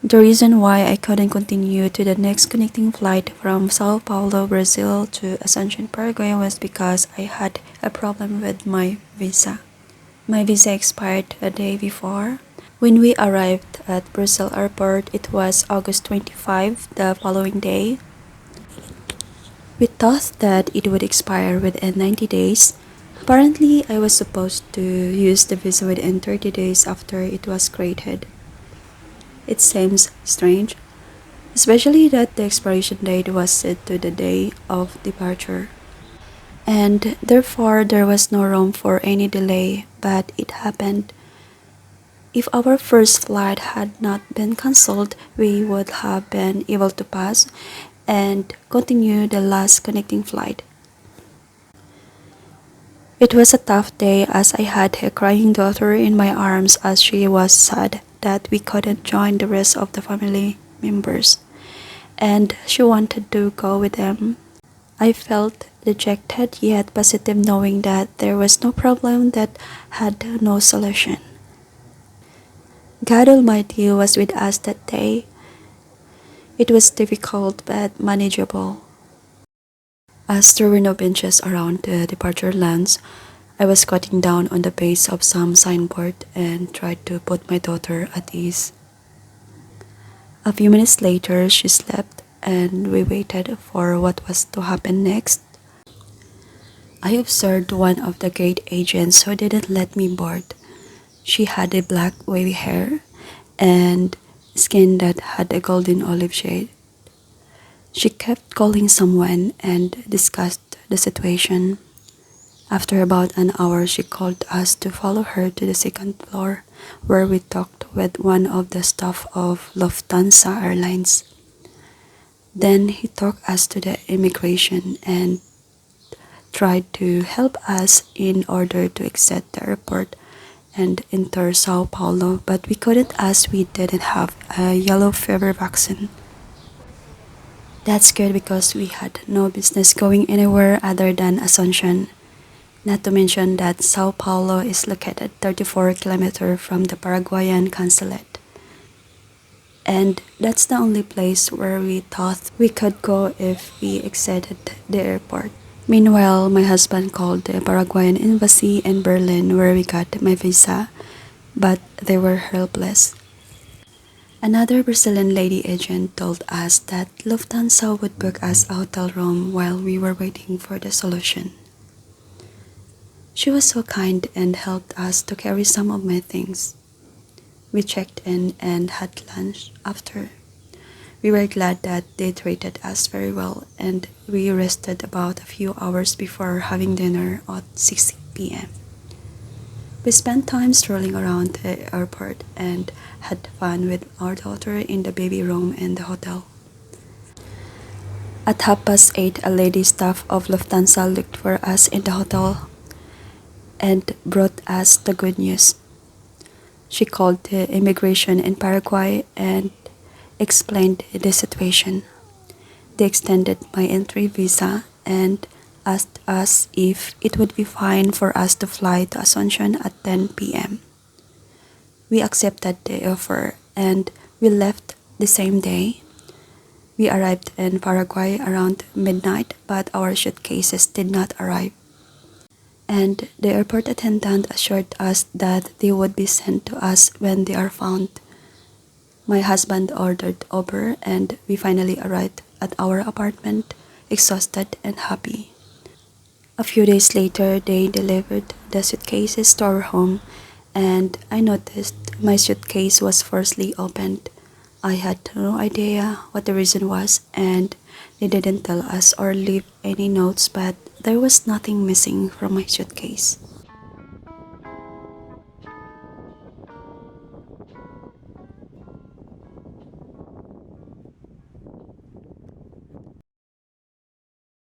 The reason why I couldn't continue to the next connecting flight from Sao Paulo, Brazil to Asuncion, Paraguay was because I had a problem with my visa. My visa expired a day before. When we arrived at Brazil airport, it was August 25, the following day. We thought that it would expire within 90 days. Apparently, I was supposed to use the visa within 30 days after it was created. It seems strange, especially that the expiration date was set to the day of departure. And therefore, there was no room for any delay, but it happened. If our first flight had not been cancelled, we would have been able to pass and continue the last connecting flight. It was a tough day as I had a crying daughter in my arms as she was sad that we couldn't join the rest of the family members, and she wanted to go with them. I felt dejected yet positive knowing that there was no problem that had no solution. God Almighty was with us that day. It was difficult but manageable. As there were no benches around the departure lands, I was squatting down on the base of some signboard and tried to put my daughter at ease. A few minutes later, she slept and we waited for what was to happen next. I observed one of the gate agents who didn't let me board. She had a black wavy hair and skin that had a golden olive shade. She kept calling someone and discussed the situation. After about an hour, she called us to follow her to the second floor, where we talked with one of the staff of Lufthansa Airlines. Then he took us to the immigration and tried to help us in order to exit the airport and enter Sao Paulo, but we couldn't as we didn't have a yellow fever vaccine. That's good because we had no business going anywhere other than Asuncion. Not to mention that Sao Paulo is located 34 kilometers from the Paraguayan consulate. And that's the only place where we thought we could go if we exited the airport. Meanwhile, my husband called the Paraguayan embassy in Berlin where we got my visa, but they were helpless. Another Brazilian lady agent told us that Lufthansa would book us a hotel room while we were waiting for the solution. She was so kind and helped us to carry some of my things. We checked in and had lunch after. We were glad that they treated us very well and we rested about a few hours before having dinner at 6 p.m. We spent time strolling around the airport and had fun with our daughter in the baby room in the hotel. At 8:30, a lady staff of Lufthansa looked for us in the hotel and brought us the good news. She called the immigration in Paraguay and explained the situation. They extended my entry visa and asked us if it would be fine for us to fly to Asuncion at 10 p.m. We accepted the offer and we left the same day. We arrived in Paraguay around midnight, but our suitcases did not arrive. And the airport attendant assured us that they would be sent to us when they are found. My husband ordered Uber and we finally arrived at our apartment, exhausted and happy. A few days later, they delivered the suitcases to our home and I noticed my suitcase was forcibly opened. I had no idea what the reason was and they didn't tell us or leave any notes, but there was nothing missing from my suitcase.